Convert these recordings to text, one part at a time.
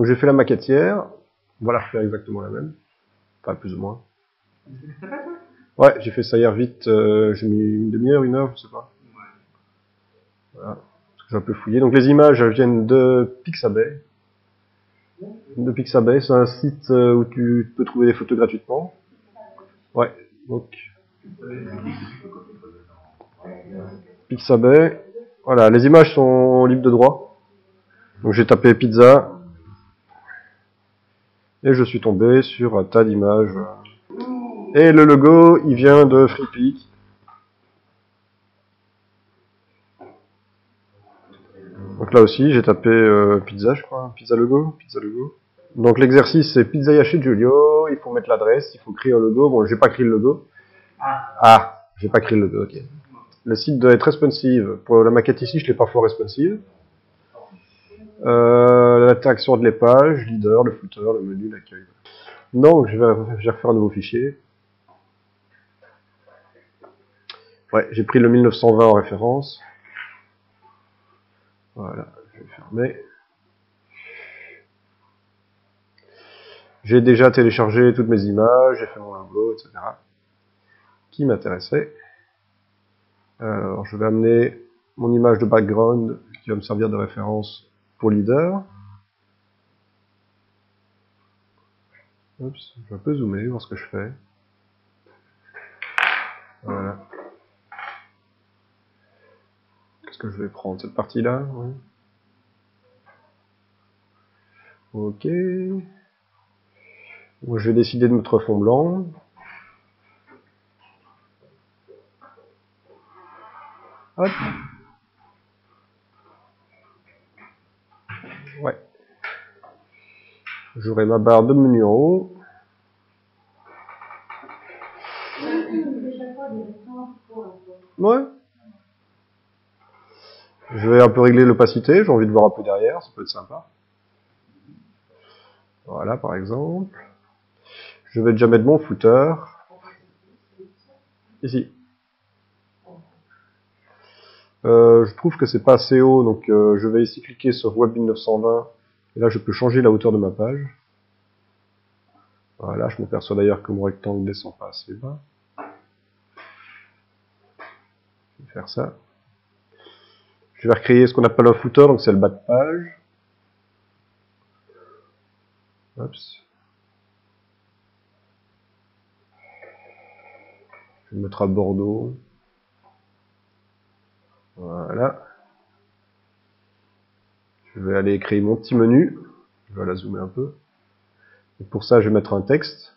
j'ai fait la maquette hier. On va la refaire exactement la même. Enfin, plus ou moins. Ouais, j'ai fait ça hier vite. J'ai mis une demi-heure, une heure, je sais pas. Voilà. J'ai un peu fouillé. Donc les images viennent de Pixabay. De Pixabay, c'est un site où tu peux trouver des photos gratuitement. Ouais, donc Pixabay. Voilà, les images sont libres de droit. Donc j'ai tapé pizza. Et je suis tombé sur un tas d'images. Et le logo, il vient de FreePik. Donc là aussi, j'ai tapé pizza, je crois. Pizza logo. Donc l'exercice, c'est Pizzayashi Giulio. Il faut mettre l'adresse, il faut créer un logo. Bon, j'ai pas créé le logo. J'ai pas créé le logo, ok. Le site doit être responsive. Pour la maquette ici, je l'ai parfois responsive. L'interaction de les pages, leader, le footer, le menu, l'accueil. Donc, je vais refaire un nouveau fichier. Ouais, j'ai pris le 1920 en référence. Voilà, je vais fermer. J'ai déjà téléchargé toutes mes images, j'ai fait mon logo, etc. Qui m'intéressait. Alors, je vais amener mon image de background qui va me servir de référence pour leader. Oups, je vais un peu zoomer, voir ce que je fais. Voilà. Qu'est-ce que je vais prendre? Cette partie-là? Oui. Ok. Moi, je vais décider de mettre fond blanc. Hop. Ouais. J'aurai ma barre de menu en haut. Ouais. Je vais un peu régler l'opacité, j'ai envie de voir un peu derrière, ça peut être sympa. Voilà, par exemple. Je vais déjà mettre mon footer. Ici. Je trouve que c'est pas assez haut, donc je vais ici cliquer sur Web 1920. Et là, je peux changer la hauteur de ma page. Voilà, je m'aperçois d'ailleurs que mon rectangle ne descend pas assez bas. Je vais faire ça. Je vais recréer ce qu'on appelle un footer, donc c'est le bas de page. Oups. Je vais le mettre à Bordeaux. Voilà. Je vais aller créer mon petit menu. Je vais la zoomer un peu. Et pour ça, je vais mettre un texte.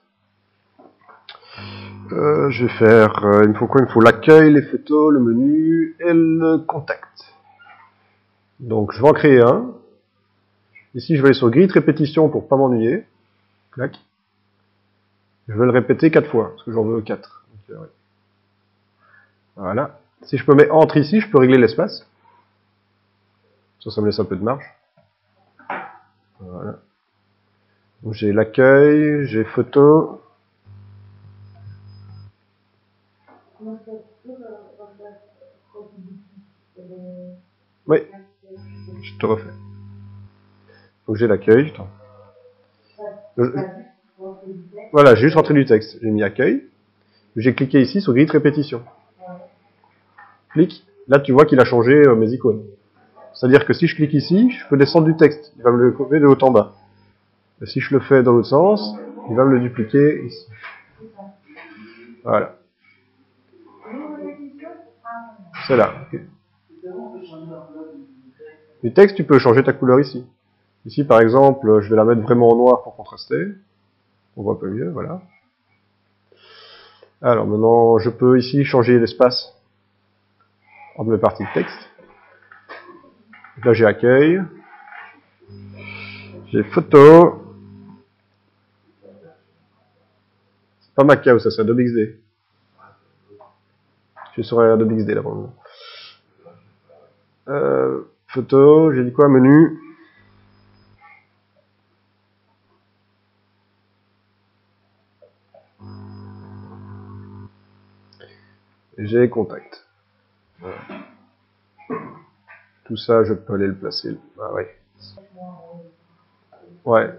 Je vais faire... il me faut quoi? Il me faut l'accueil, les photos, le menu et le contact. Donc, je vais en créer un. Ici, je vais aller sur grille de répétition pour pas m'ennuyer. Clac. Je vais le répéter 4 fois, parce que j'en veux 4. Donc, ouais. Voilà. Si je peux mettre entre ici, je peux régler l'espace. Ça me laisse un peu de marge. Voilà. Donc, j'ai l'accueil, j'ai photo. Oui, je te refais. Donc j'ai l'accueil. Voilà, j'ai juste rentré du texte. J'ai mis accueil. J'ai cliqué ici sur grille de répétition. Clique. Là, tu vois qu'il a changé mes icônes. C'est-à-dire que si je clique ici, je peux descendre du texte. Il va me le copier de haut en bas. Et si je le fais dans l'autre sens, il va me le dupliquer ici. Voilà. C'est là. Du texte, tu peux changer ta couleur ici. Ici, par exemple, je vais la mettre vraiment en noir pour contraster. On voit un peu mieux, voilà. Alors maintenant, je peux ici changer l'espace entre mes parties de texte. Donc là, j'ai accueil. J'ai photo. C'est pas Macao, ça, c'est Adobe XD. Je suis sur Adobe XD là pour le moment. Photo, j'ai dit quoi? Menu. J'ai contact. Voilà. Tout ça, je peux aller le placer. Ah ouais. Ouais.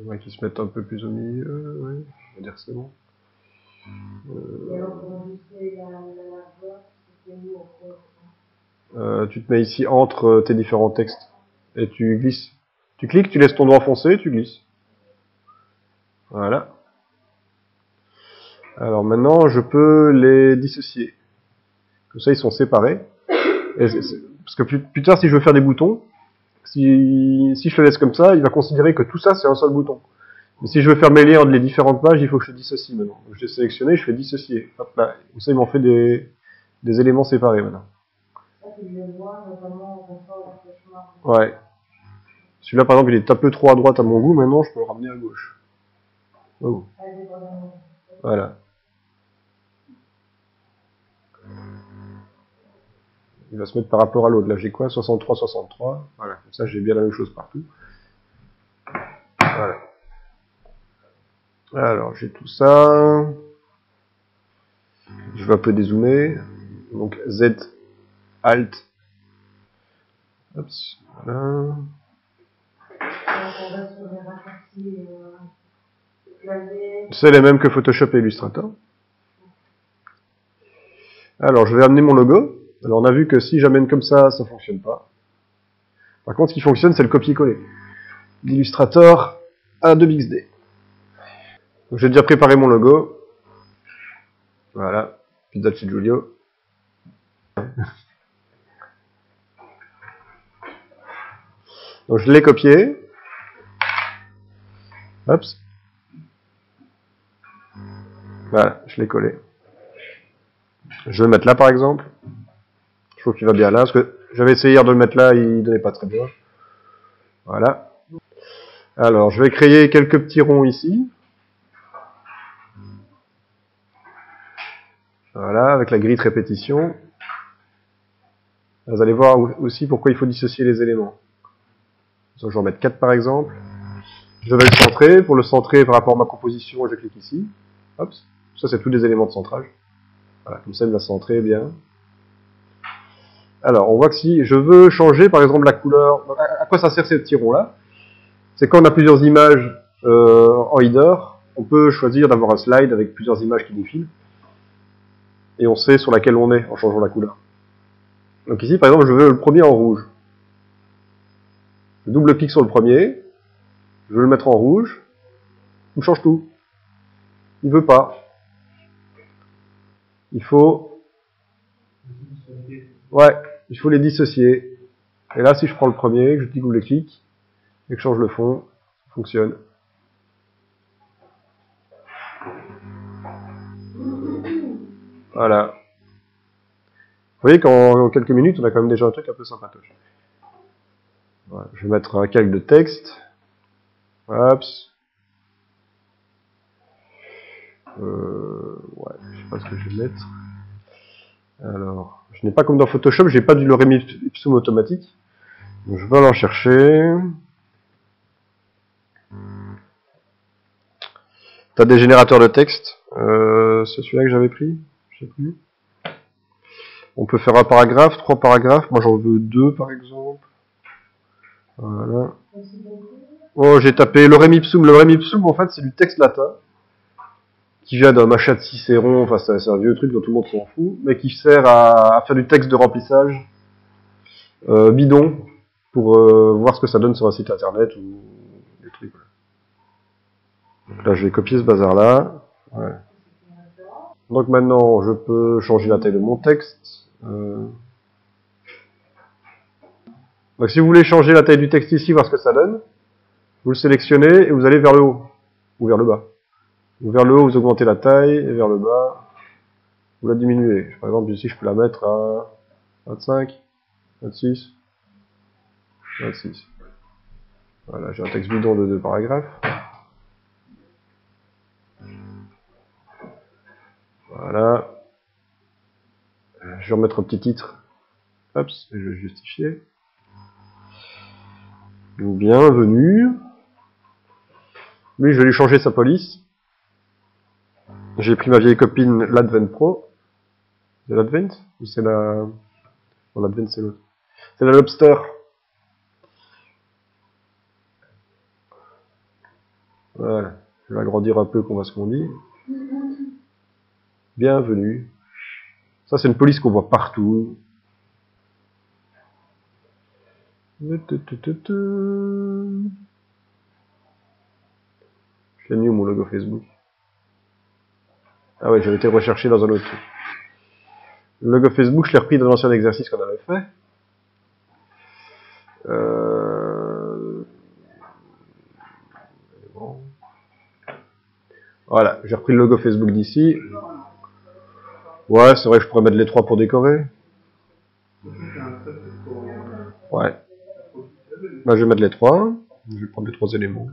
Ouais, qui se mettent un peu plus au milieu, ouais. On va dire que c'est bon. Tu te mets ici entre tes différents textes. Et tu glisses. Tu cliques, tu laisses ton doigt enfoncé et tu glisses. Voilà. Alors maintenant, je peux les dissocier. Comme ça, ils sont séparés. Parce que plus tard, si je veux faire des boutons, si je le laisse comme ça, il va considérer que tout ça, c'est un seul bouton. Mais si je veux faire mes liens entre les différentes pages, il faut que je dissocie maintenant. Donc, j'ai sélectionné, je fais dissocier. Hop là. Comme ça, ils m'ont fait des éléments séparés maintenant. Ouais. Celui-là, par exemple, il est un peu trop à droite à mon goût. Maintenant, je peux le ramener à gauche. Oh. Voilà. Il va se mettre par rapport à l'autre. Là, j'ai quoi? 63, 63. Voilà. Comme ça, j'ai bien la même chose partout. Voilà. Alors, j'ai tout ça. Je vais un peu dézoomer. Donc, Z, Alt. Hop, voilà. C'est les mêmes que Photoshop et Illustrator. Alors, je vais amener mon logo. Alors, on a vu que si j'amène comme ça fonctionne pas. Par contre, ce qui fonctionne, c'est le copier-coller. D'Illustrator à Adobe XD. Donc, j'ai déjà préparé mon logo. Voilà. Pizza de Giulio. Donc, je l'ai copié. Hop. Voilà, je l'ai collé. Je vais le mettre là, par exemple. Je trouve qu'il va bien là, parce que j'avais essayé hier de le mettre là, il donnait pas très bien. Voilà. Alors, je vais créer quelques petits ronds ici. Voilà, avec la grille de répétition. Vous allez voir aussi pourquoi il faut dissocier les éléments. Donc, je vais en mettre 4 par exemple. Je vais le centrer. Pour le centrer par rapport à ma composition, je clique ici. Hop. Ça, c'est tous les éléments de centrage. Voilà, comme ça, il va centrer bien. Alors, on voit que si je veux changer, par exemple, la couleur... À quoi ça sert ces petits ronds-là? C'est quand on a plusieurs images en header, on peut choisir d'avoir un slide avec plusieurs images qui défilent. Et on sait sur laquelle on est en changeant la couleur. Donc ici, par exemple, je veux le premier en rouge. Je double-clique sur le premier. Je veux le mettre en rouge. Il me change tout. Il veut pas. Il faut... Ouais, il faut les dissocier. Et là, si je prends le premier, que je double-clique, et que je change le fond, ça fonctionne. Voilà. Vous voyez qu'en quelques minutes, on a quand même déjà un truc un peu sympatoche. Voilà. Je vais mettre un calque de texte. Hop. Ouais, je sais pas ce que je vais mettre. Alors, je n'ai pas comme dans Photoshop, j'ai pas du lorem ipsum automatique. Donc, je vais aller en chercher. T'as des générateurs de texte. C'est celui-là que j'avais pris. Je sais plus. On peut faire un paragraphe, 3 paragraphes. Moi, j'en veux 2, par exemple. Voilà. Oh, j'ai tapé lorem ipsum. Lorem ipsum, en fait, c'est du texte latin qui vient d'un machin de Cicéron. Enfin, c'est un vieux truc dont tout le monde s'en fout, mais qui sert à faire du texte de remplissage bidon pour voir ce que ça donne sur un site internet ou des trucs. Donc là, je vais copier ce bazar-là. Ouais. Donc maintenant, je peux changer la taille de mon texte. Donc si vous voulez changer la taille du texte ici, voir ce que ça donne, vous le sélectionnez et vous allez vers le haut ou vers le bas. Ou vers le haut, vous augmentez la taille, et vers le bas, vous la diminuez. Par exemple, ici, je peux la mettre à 25, 26, 26. Voilà, j'ai un texte bidon de 2 paragraphes. Voilà. Je vais remettre un petit titre. Hop, je vais justifier. Bienvenue. Lui, je vais lui changer sa police. J'ai pris ma vieille copine, l'Advent Pro. C'est l'Advent? Ou c'est la... Non, l'Advent, c'est l'autre. C'est la Lobster. Voilà. Je vais agrandir un peu qu'on voit ce qu'on dit. Bienvenue. Ça, c'est une police qu'on voit partout. Je l'ai mis où mon logo Facebook? Ah ouais, j'avais été recherché dans un autre truc. Le logo Facebook, je l'ai repris dans l'ancien exercice qu'on avait fait. Bon. Voilà, j'ai repris le logo Facebook d'ici. Ouais, c'est vrai que je pourrais mettre les trois pour décorer. Ouais. Bah, je vais mettre les trois. Je vais prendre les trois éléments.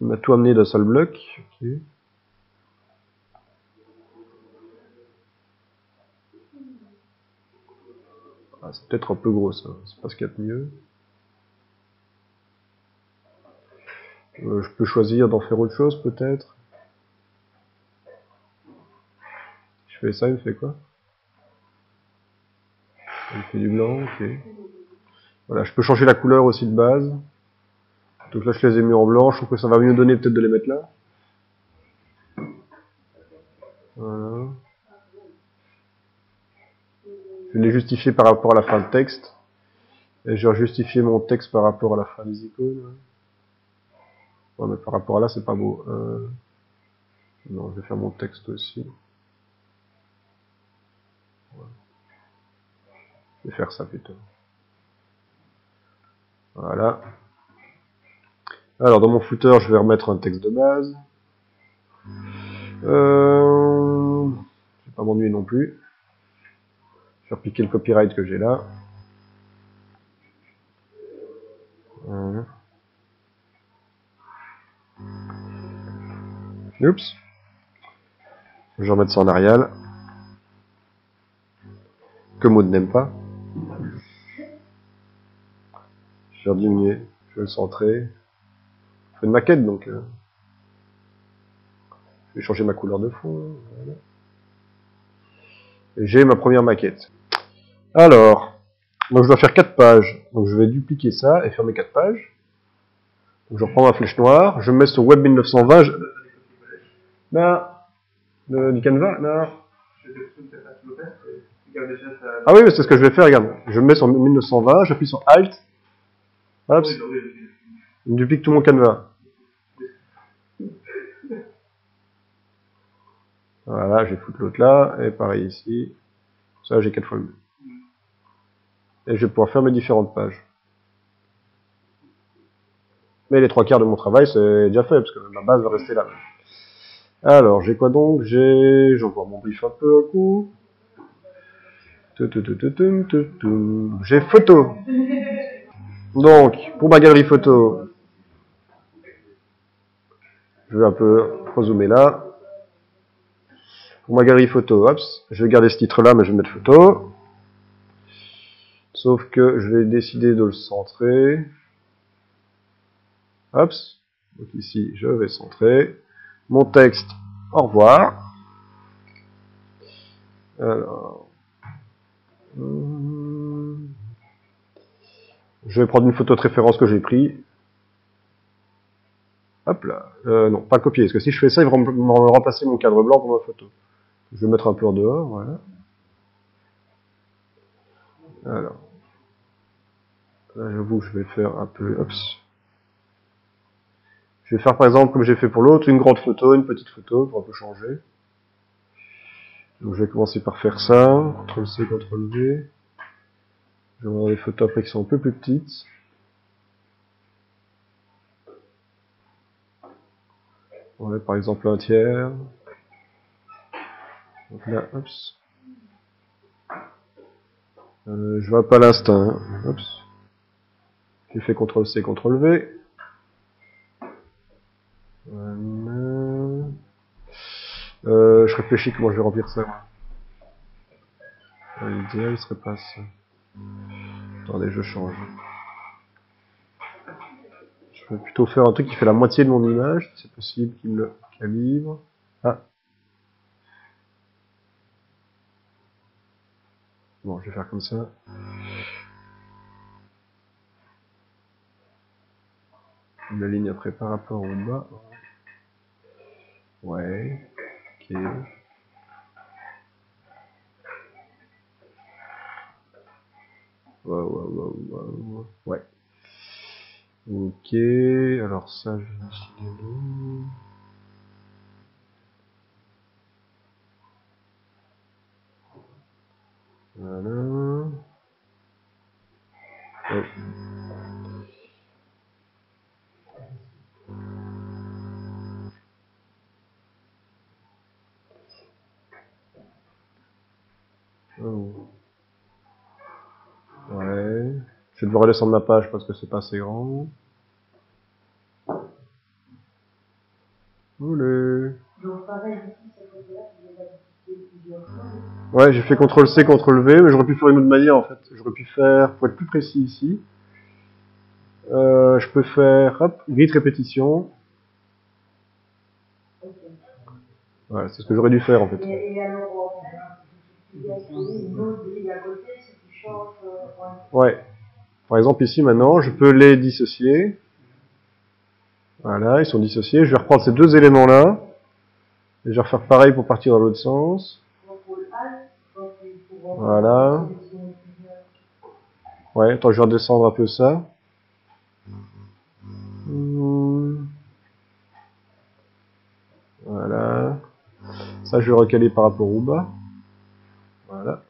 On a tout amené d'un seul bloc. Ok. Ah, c'est peut-être un peu gros ça. C'est pas ce qu'il y a de mieux. Je peux choisir d'en faire autre chose peut-être. Je fais ça, il me fait quoi? Il me fait du blanc, ok. Voilà, je peux changer la couleur aussi de base. Donc là, je les ai mis en blanc. Je trouve que ça va mieux donner peut-être de les mettre là. Voilà. Je vais les justifier par rapport à la fin de texte. Et je vais justifier mon texte par rapport à la fin des icônes. Ouais, mais par rapport à là, c'est pas beau. Non, je vais faire mon texte aussi. Ouais. Je vais faire ça plutôt. Voilà. Alors, dans mon footer, je vais remettre un texte de base. Je vais pas m'ennuyer non plus. Je vais repiquer le copyright que j'ai là. Voilà. Oups. Je vais remettre ça en Arial. Que Maud n'aime pas. Je vais diminuer. Je vais le centrer. Je fais une maquette donc. Je vais changer ma couleur de fond. Voilà. Et j'ai ma première maquette. Alors. Donc je dois faire 4 pages. Donc je vais dupliquer ça et faire mes 4 pages. Donc je reprends ma flèche noire. Je me mets sur Web 1920. Là. Du Canva. Là. Ah oui, mais c'est ce que je vais faire, regarde. Je me mets sur 1920, j'appuie sur Alt. Hop. Je duplique tout mon Canva. Voilà, je vais foutre l'autre là. Et pareil ici. Ça, j'ai 4 fois le mieux. Et je vais pouvoir faire mes différentes pages. Mais les 3 quarts de mon travail, c'est déjà fait, parce que ma base va rester là. Alors, j'ai quoi donc? J'envoie mon brief un peu un coup. J'ai photo. Donc, pour ma galerie photo, je vais un peu rezoomer là. Pour ma galerie photo, hop, je vais garder ce titre-là, mais je vais mettre photo. Sauf que je vais décider de le centrer. Hop. Donc ici, je vais centrer. Mon texte, au revoir. Alors. Je vais prendre une photo de référence que j'ai prise. Hop là. Non, pas copier, parce que si je fais ça, il va me remplacer mon cadre blanc pour ma photo. Je vais mettre un peu en dehors, voilà. Alors. Là, j'avoue que je vais faire un peu... Hop. Je vais faire par exemple, comme j'ai fait pour l'autre, une grande photo, une petite photo, pour un peu changer. Donc je vais commencer par faire ça. CTRL-C, CTRL-V. Je vais avoir des photos après qui sont un peu plus petites. Ouais, par exemple un tiers. Donc là, hop. Je vais pas à l'instinct. Hein. Hop. J'ai fait CTRL-C, CTRL-V. Voilà. Je réfléchis comment je vais remplir ça. L'idéal serait pas ça. Attendez, je change. Je vais plutôt faire un truc qui fait la moitié de mon image, si c'est possible qu'il le calibre. Ah. Bon, je vais faire comme ça. La ligne après par rapport au bas. Ouais. Ok. Ouais. Ok. Alors ça, je vais signaler. Voilà. Ouais. Oh. Ouais. Je vais devoir redescendre ma page parce que c'est pas assez grand. Oulé. Donc pareil, ici, cette côté-là, tu les as dupliqués plusieurs fois. Ouais, j'ai fait CTRL-C, CTRL-V, mais j'aurais pu faire une autre manière en fait. J'aurais pu faire, pour être plus précis ici, je peux faire, hop, grid répétition. Okay. Voilà, c'est ce que j'aurais dû faire en fait. Et alors, tu viens trouver une autre grille à côté, si tu changes, ouais. Par exemple ici maintenant, je peux les dissocier. Voilà, ils sont dissociés. Je vais reprendre ces deux éléments-là. Et je vais refaire pareil pour partir dans l'autre sens. Voilà. Ouais, attends, je vais redescendre un peu ça. Voilà. Ça, je vais recaler par rapport au bas. Voilà.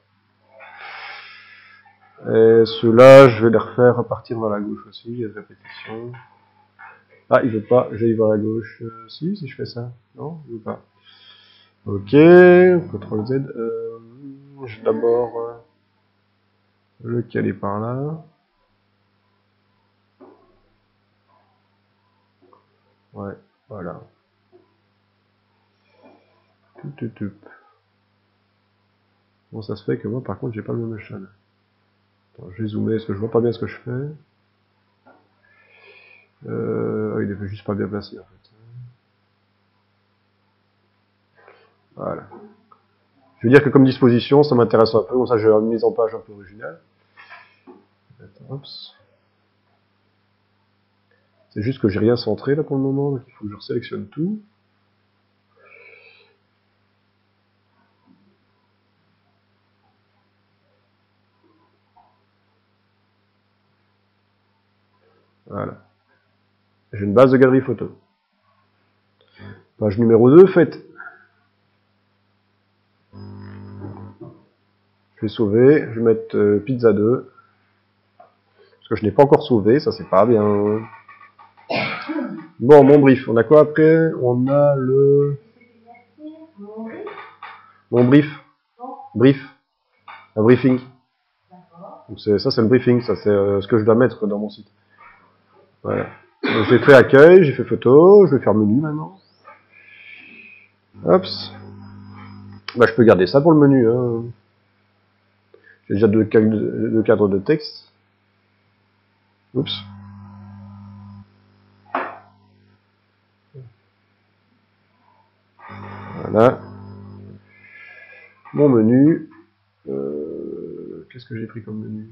Et ceux-là, je vais les refaire à partir vers la gauche aussi. Il y a des répétitions. Ah, il veut pas. J'aille vers la gauche. Si je fais ça. Non, il veut pas. Ok. CTRL Z. Je vais d'abord le caler par là. Ouais, voilà. Bon, ça se fait que moi, par contre, j'ai pas le même échelle. Attends, je vais zoomer, parce que je vois pas bien ce que je fais. Il est juste pas bien placé, en fait. Voilà. Je veux dire que comme disposition, ça m'intéresse un peu. Bon, ça, j'ai une mise en page un peu originale. C'est juste que j'ai rien centré, là, pour le moment, donc il faut que je resélectionne tout. Voilà. J'ai une base de galerie photo. Page numéro 2, faite. Je vais sauver, je vais mettre pizza 2. Parce que je n'ai pas encore sauvé, ça c'est pas bien. Bon, mon brief, on a quoi après? On a le... Mon brief. Brief. Un briefing. Donc ça c'est le briefing, ça c'est ce que je dois mettre dans mon site. Voilà. Donc j'ai fait accueil, j'ai fait photo, je vais faire menu maintenant. Hop. Bah je peux garder ça pour le menu. Hein. J'ai déjà deux cadres de texte. Oups. Voilà. Mon menu. Qu'est-ce que j'ai pris comme menu?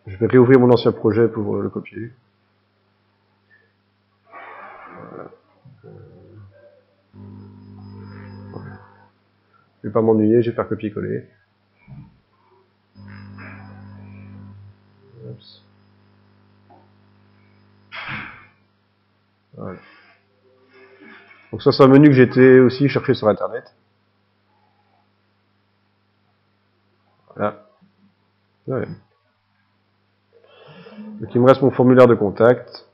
Je vais réouvrir mon ancien projet pour le copier. Voilà. Je vais pas m'ennuyer, je vais faire copier-coller. Voilà. Donc ça c'est un menu que j'étais aussi cherché sur internet. Voilà. Ouais. Donc il me reste mon formulaire de contact.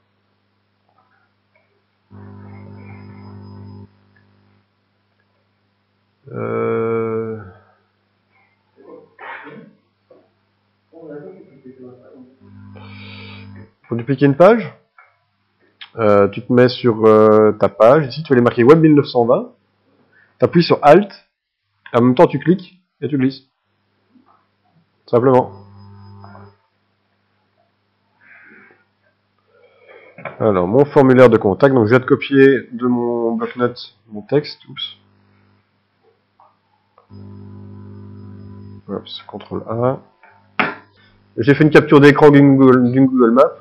Pour dupliquer une page, tu te mets sur ta page. Ici, tu vas aller marquer Web 1920. Tu appuies sur Alt. Et en même temps, tu cliques et tu glisses. Simplement. Alors, mon formulaire de contact. Donc, je viens de copier de mon bloc-notes mon texte. Oups. Oups, CTRL A. J'ai fait une capture d'écran d'une Google Maps.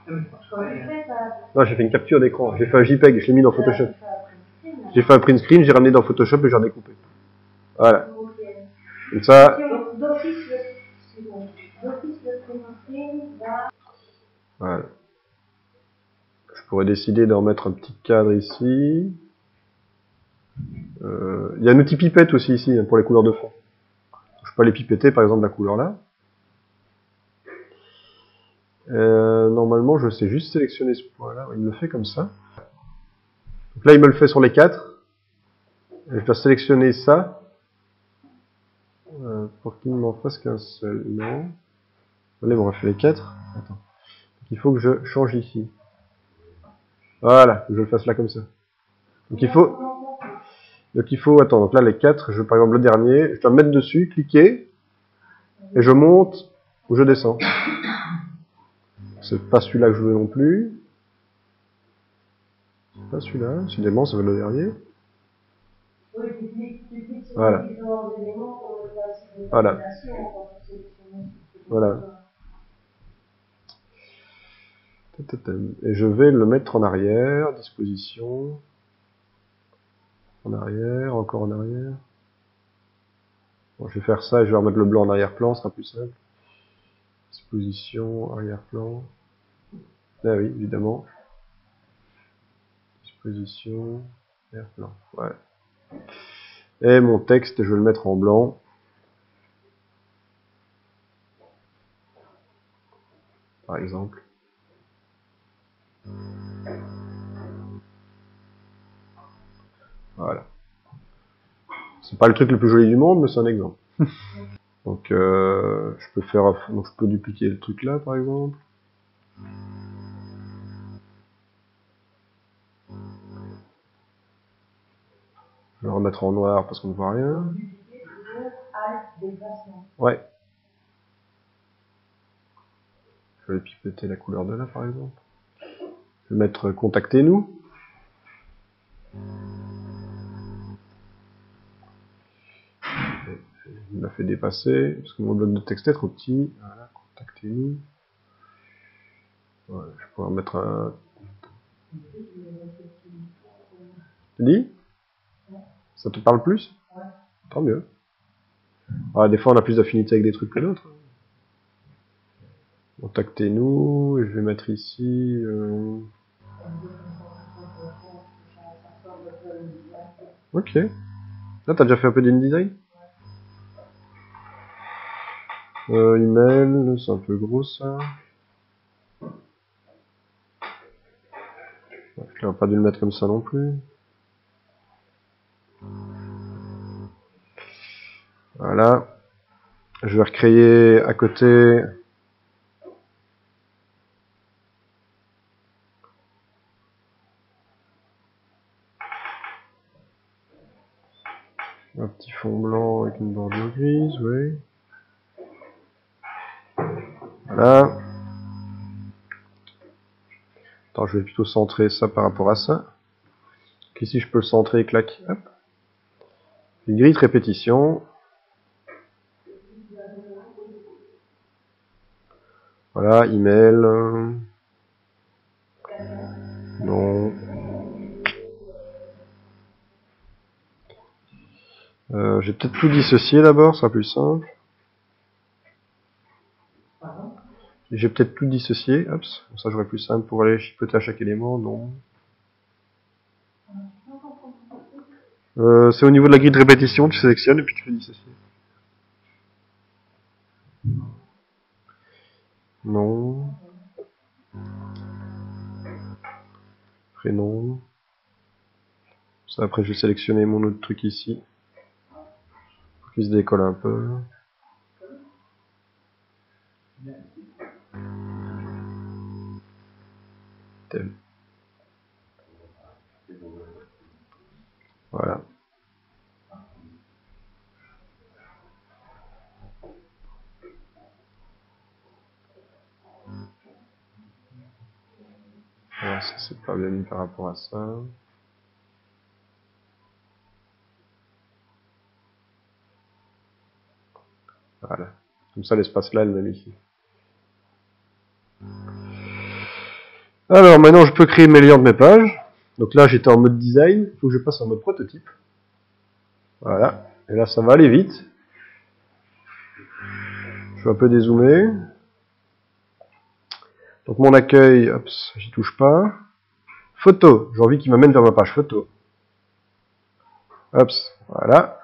Non, j'ai fait une capture d'écran. J'ai fait un JPEG, je l'ai mis dans Photoshop. J'ai fait un print screen, j'ai ramené dans Photoshop et j'en ai coupé. Voilà. Comme ça. Voilà. Je pourrais décider d'en mettre un petit cadre ici. Il y a un outil pipette aussi ici pour les couleurs de fond. Je peux aller pipetter par exemple la couleur là. Normalement je sais juste sélectionner ce point là. Il me le fait comme ça. Donc là il me le fait sur les 4. Je dois sélectionner ça. Pour qu'il ne m'en fasse qu'un seul. Non. Là il m'aurait fait les 4. Attends. Il faut que je change ici. Voilà, que je le fasse là comme ça. Donc il faut, attends, donc là les 4, je par exemple le dernier, je dois me mettre dessus, cliquer, et je monte ou je descends. C'est pas celui-là que je veux non plus. C'est pas celui-là, décidément ça va être le dernier. Voilà. Voilà. Voilà. Et je vais le mettre en arrière, disposition. En arrière, encore en arrière. Bon, je vais faire ça et je vais remettre le blanc en arrière-plan, ce sera plus simple. Disposition, arrière-plan. Ah oui, évidemment. Disposition, arrière-plan. Ouais. Et mon texte, je vais le mettre en blanc. Par exemple. Voilà. C'est pas le truc le plus joli du monde, mais c'est un exemple. Donc, je peux faire, donc je peux dupliquer le truc là, par exemple. Je vais le remettre en noir parce qu'on ne voit rien. Ouais. Je vais pipeter la couleur de là, par exemple. Je vais mettre contactez-nous. Il m'a fait dépasser, parce que mon bloc de texte est trop petit. Voilà, contactez-nous. Voilà, je pourrais en mettre un... Tu dis? Ça te parle plus? Tant mieux. Ah, des fois, on a plus d'affinité avec des trucs que d'autres. Contactez-nous, je vais mettre ici... Ok. Là, t'as déjà fait un peu d'InDesign? Email, c'est un peu gros, ça. Je n'aurais pas dû le mettre comme ça non plus. Voilà. Je vais recréer à côté... un petit fond blanc avec une bordure grise, oui. Voilà. Attends, je vais plutôt centrer ça par rapport à ça. Donc ici, je peux le centrer, clac, hop. Une grille de répétition. Voilà, email. Non. Je vais peut-être tout dissocier d'abord, ce sera plus simple. Je vais peut-être tout dissocier, hop, comme ça j'aurai plus simple pour aller chipoter à chaque élément, non. C'est au niveau de la grille de répétition, tu sélectionnes et puis tu fais dissocier. Non. Prénom. Ça, après je vais sélectionner mon autre truc ici. Pour qu'il se décolle un peu. Thème. Voilà. Voilà, ça c'est pas bien mis par rapport à ça. Voilà. Comme ça l'espace là, elle l'a mis ici. Alors maintenant je peux créer mes liens de mes pages. Donc là j'étais en mode design, il faut que je passe en mode prototype. Voilà, et là ça va aller vite. Je vais un peu dézoomer. Donc mon accueil, hop, j'y touche pas. Photo, j'ai envie qu'il m'amène vers ma page photo. Hop, voilà.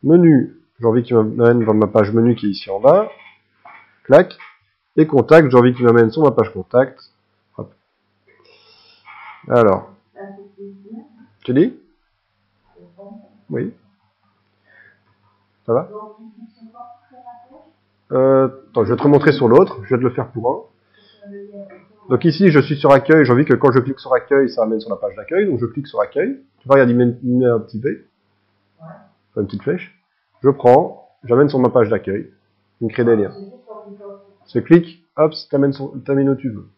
Menu, j'ai envie qu'il m'amène vers ma page menu qui est ici en bas. Clac. Et contact, j'ai envie qu'il m'amène sur ma page contact. Hop. Alors. Tu dis? Oui. Ça va? Attends, je vais te remontrer sur l'autre. Je vais te le faire pour un. Donc ici, je suis sur accueil. J'ai envie que quand je clique sur accueil, ça amène sur la page d'accueil. Donc je clique sur accueil. Tu vois, il met un petit V. Une petite flèche. Je prends, j'amène sur ma page d'accueil. Il me crée des liens. Je clique, hop, t'amène où tu veux.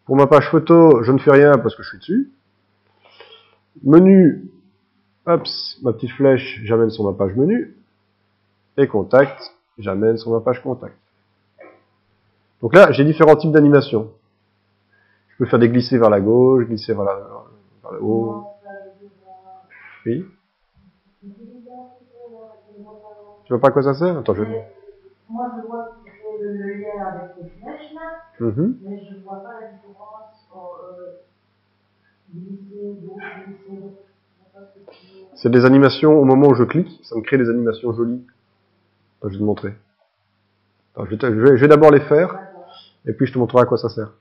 Pour ma page photo, je ne fais rien parce que je suis dessus. Menu, hop, ma petite flèche, j'amène sur ma page menu. Et contact, j'amène sur ma page contact. Donc là, j'ai différents types d'animations. Je peux faire des glissés vers la gauche, glisser vers le haut. Oui. Tu vois pas à quoi ça sert? Attends, je vais... Moi, je vois que tu fais le lien avec les flèches, là, mais je ne vois pas la différence entre glisser, gauche, glisser. C'est des animations, au moment où je clique, ça me crée des animations jolies. Attends, je vais te montrer. Attends, je vais d'abord les faire, et puis je te montrerai à quoi ça sert.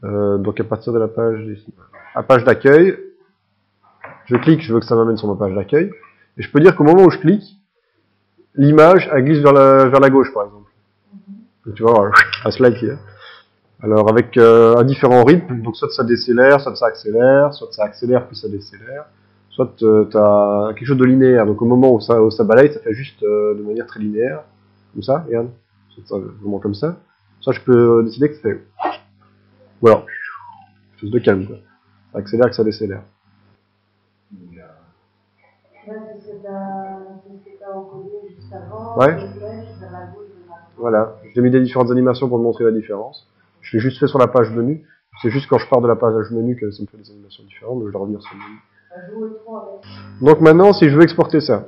Donc à partir de la page ici, à page d'accueil, je clique, je veux que ça m'amène sur ma page d'accueil, et je peux dire qu'au moment où je clique, l'image elle glisse vers la gauche par exemple. Et tu vois, un slide hier. Alors avec un différent rythme, donc soit ça décélère, soit ça accélère, soit ça accélère puis ça décélère, soit tu as quelque chose de linéaire. Donc au moment où ça balaye, ça fait juste de manière très linéaire, comme ça, regarde, vraiment comme ça. Ça je peux décider que ça fait... Ou alors, quelque chose de calme quoi. Ça accélère que ça décélère. Ouais. Voilà, j'ai mis des différentes animations pour te montrer la différence. Je l'ai juste fait sur la page menu. C'est juste quand je pars de la page menu que ça me fait des animations différentes, donc je vais revenir sur le menu. Donc maintenant, si je veux exporter ça,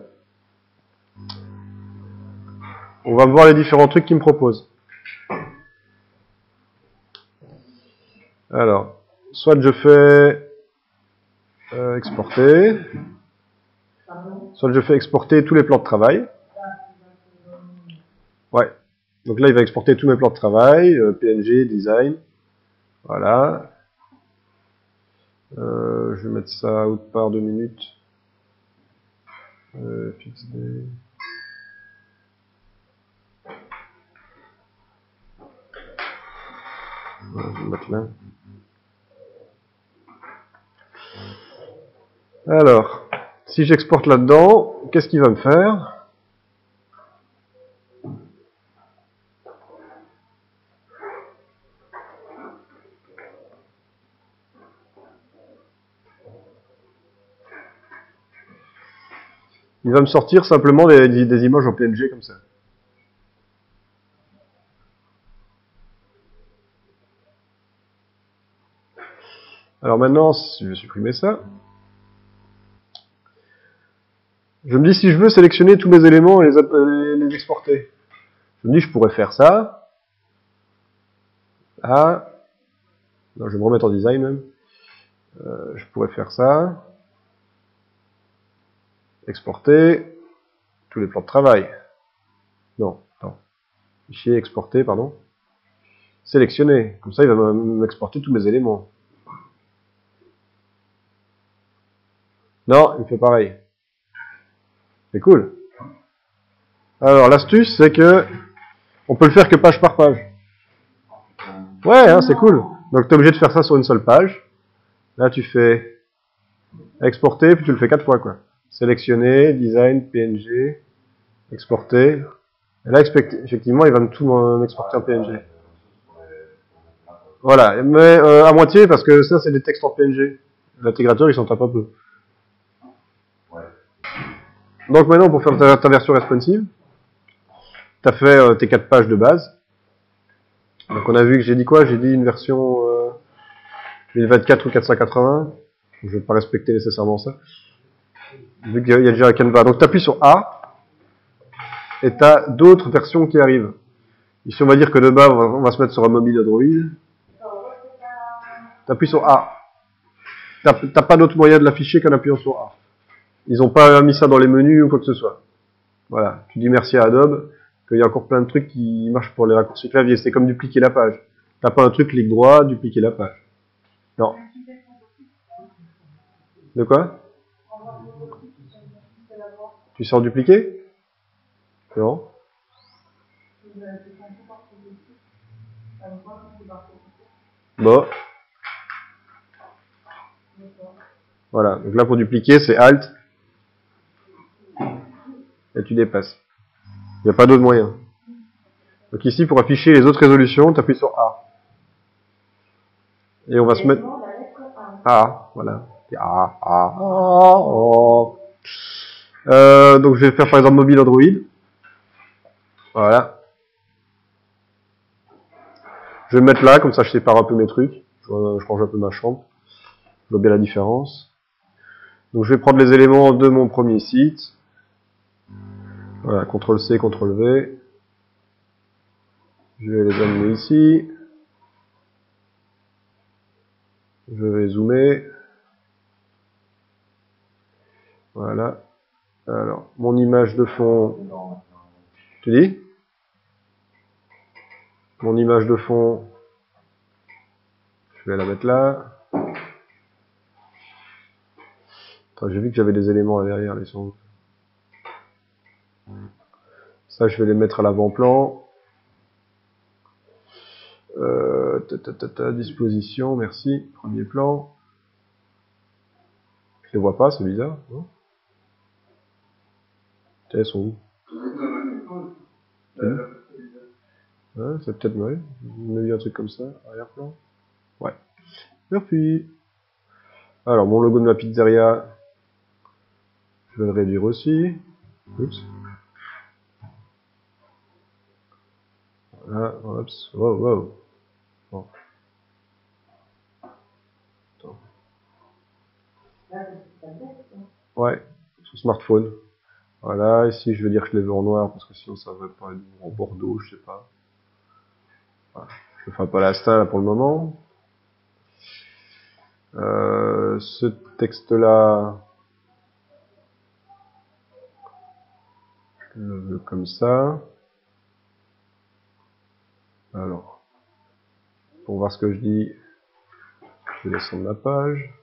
on va voir les différents trucs qu'il me propose. Alors, soit je fais exporter, soit je fais exporter tous les plans de travail. Ouais. Donc là, il va exporter tous mes plans de travail, PNG, design. Voilà. Je vais mettre ça out par 2 minutes. Fix day. Voilà, je vais le mettre là. Alors, si j'exporte là-dedans, qu'est-ce qu'il va me faire ? Il va me sortir simplement des images en PNG comme ça. Alors maintenant, je vais supprimer ça. Je me dis si je veux sélectionner tous mes éléments et les exporter. Je me dis je pourrais faire ça. Ah. Non, je vais me remettre en design même. Je pourrais faire ça. Exporter tous les plans de travail. Non, attends. Fichier exporter, pardon. Sélectionner. Comme ça, il va m'exporter tous mes éléments. Non, il me fait pareil. C'est cool. Alors, l'astuce, c'est que on peut le faire que page par page. Ouais, hein, c'est cool. Donc, tu es obligé de faire ça sur une seule page. Là, tu fais exporter, puis tu le fais 4 fois, quoi. Sélectionner, design, PNG, exporter. Et là, effectivement, il va tout m'exporter en PNG. Voilà, mais à moitié, parce que ça, c'est des textes en PNG. L'intégrateur, il s'en tape un peu. Donc maintenant, pour faire ta version responsive, tu as fait tes 4 pages de base. Donc on a vu que j'ai dit quoi? J'ai dit une version 1024 ou 480. Je vais pas respecter nécessairement ça. Vu qu'il y a déjà un canevas. Donc tu appuies sur A et tu as d'autres versions qui arrivent. Ici on va dire que de bas on va se mettre sur un mobile Android. Tu appuies sur A. T'as pas d'autre moyen de l'afficher qu'en appuyant sur A. Ils n'ont pas mis ça dans les menus ou quoi que ce soit. Voilà. Tu dis merci à Adobe qu'il y a encore plein de trucs qui marchent pour les raccourcis clavier. C'est comme dupliquer la page. T'as pas un truc clic droit, dupliquer la page. Non. De quoi? Tu sors dupliquer? Non. Bon. Voilà. Donc là pour dupliquer c'est Alt. Et tu dépasses. Il n'y a pas d'autre moyen. Donc ici pour afficher les autres résolutions, tu appuies sur A. Et on va se mettre... A, voilà. A, A, A. Donc je vais faire par exemple mobile Android. Voilà. Je vais me mettre là, comme ça je sépare un peu mes trucs. Je range un peu ma chambre. Je vois bien la différence. Donc je vais prendre les éléments de mon premier site. Voilà, CTRL-C, CTRL-V. Je vais les amener ici. Je vais zoomer. Voilà. Alors, mon image de fond. Tu dis? Mon image de fond. Je vais la mettre là. J'ai vu que j'avais des éléments là derrière, les sons. Ça, je vais les mettre à l'avant-plan. Disposition, merci. Premier plan. Je les vois pas, c'est bizarre. Non, elles sont où? Ouais, c'est peut-être ouais. On a vu un truc comme ça, arrière-plan. Ouais. Merci. Alors, mon logo de ma pizzeria, je vais le réduire aussi. Oups. Voilà, oups. Wow, wow. Bon. Attends. Ouais, sur smartphone. Voilà, ici je vais dire que je les veux en noir parce que sinon ça va pas être en bordeaux, je sais pas. Voilà. Je ne ferai pas l'instinct là pour le moment. Ce texte-là, je le veux comme ça. Alors, pour voir ce que je dis, je vais descendre la page.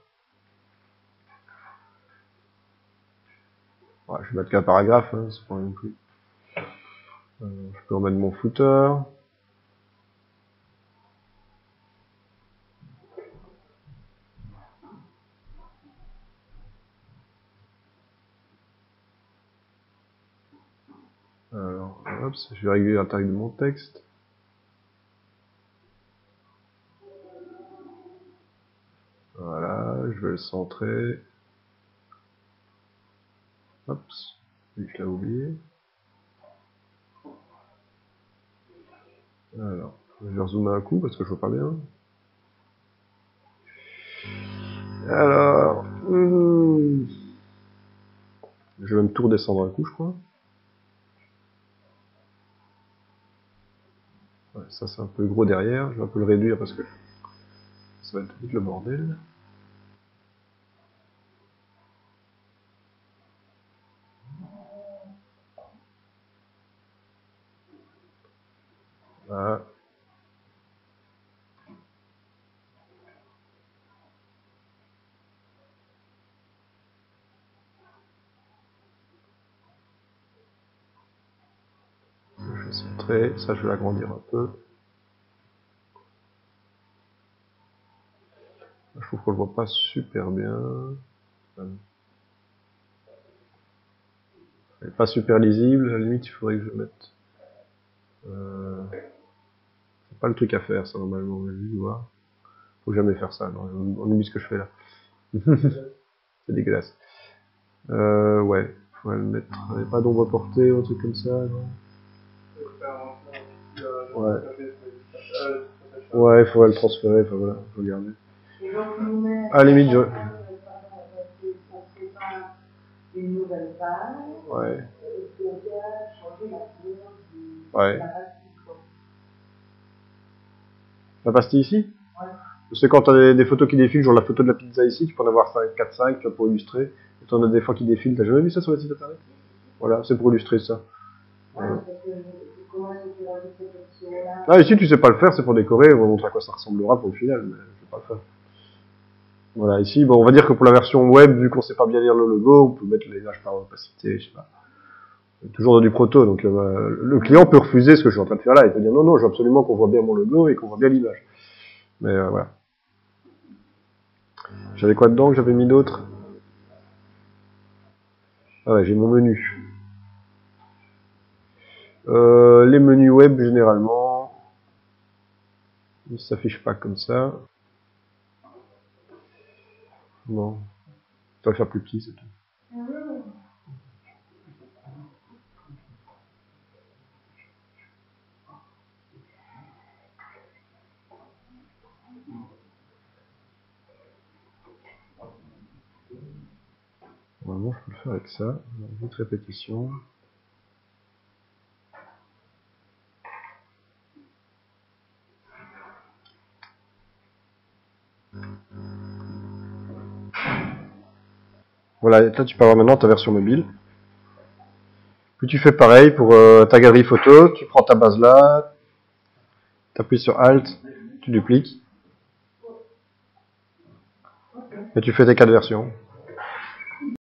Ouais, je vais mettre qu'un paragraphe, hein, c'est pas non plus. Je peux remettre mon footer. Alors, hop, je vais régler la taille de mon texte. Voilà, je vais le centrer. Hop, je l'ai oublié. Alors, je vais rezoomer un coup parce que je vois pas bien. Alors, je vais même tout redescendre un coup, je crois. Ouais, ça c'est un peu gros derrière, je vais un peu le réduire parce que ça va être vite le bordel. Voilà. Je vais centrer, ça je vais l'agrandir un peu. Je trouve qu'on le voit pas super bien. Elle est pas super lisible, à la limite il faudrait que je mette... c'est pas le truc à faire ça normalement, on va juste voir. Faut jamais faire ça, non, on oublie ce que je fais là. C'est dégueulasse. Ouais, faut le mettre, il n'y a pas d'ombre portée ou un truc comme ça, non? Ouais. Ouais, il faudrait le transférer, enfin voilà, faut regarder. Et donc, nous met à la limite, je... on prépare une nouvelle page. Ouais. Et puis on vient changer la couleur Ouais. de la pastille. La pastille ici? Ouais. C'est quand tu as des photos qui défilent, genre la photo de la pizza ici, tu peux en avoir 5, 4, 5, tu vois, pour illustrer. Et tu en as des fois qui défilent, t'as jamais vu ça sur le site internet? Voilà, c'est pour illustrer ça. Ouais, parce que comment est-ce que tu rajoutes cette option-là? Ah, ici tu sais pas le faire, c'est pour décorer, on va montrer à quoi ça ressemblera pour le final, mais je vais pas le faire. Voilà, ici, bon, on va dire que pour la version web, vu qu'on sait pas bien lire le logo, on peut mettre les images par opacité, je sais pas. Toujours dans du proto, donc le client peut refuser ce que je suis en train de faire là, il peut dire non, non, je veux absolument qu'on voit bien mon logo et qu'on voit bien l'image. Mais voilà. J'avais quoi dedans que j'avais mis d'autre? Ah ouais, j'ai mon menu. Les menus web, généralement, ils s'affichent pas comme ça. Non. Ça va faire plus petit, c'est tout. Normalement, je peux le faire avec ça. Vite répétition. Voilà, et là tu peux avoir maintenant ta version mobile. Puis tu fais pareil pour ta galerie photo, tu prends ta base là, tu appuies sur Alt, tu dupliques, et tu fais tes 4 versions.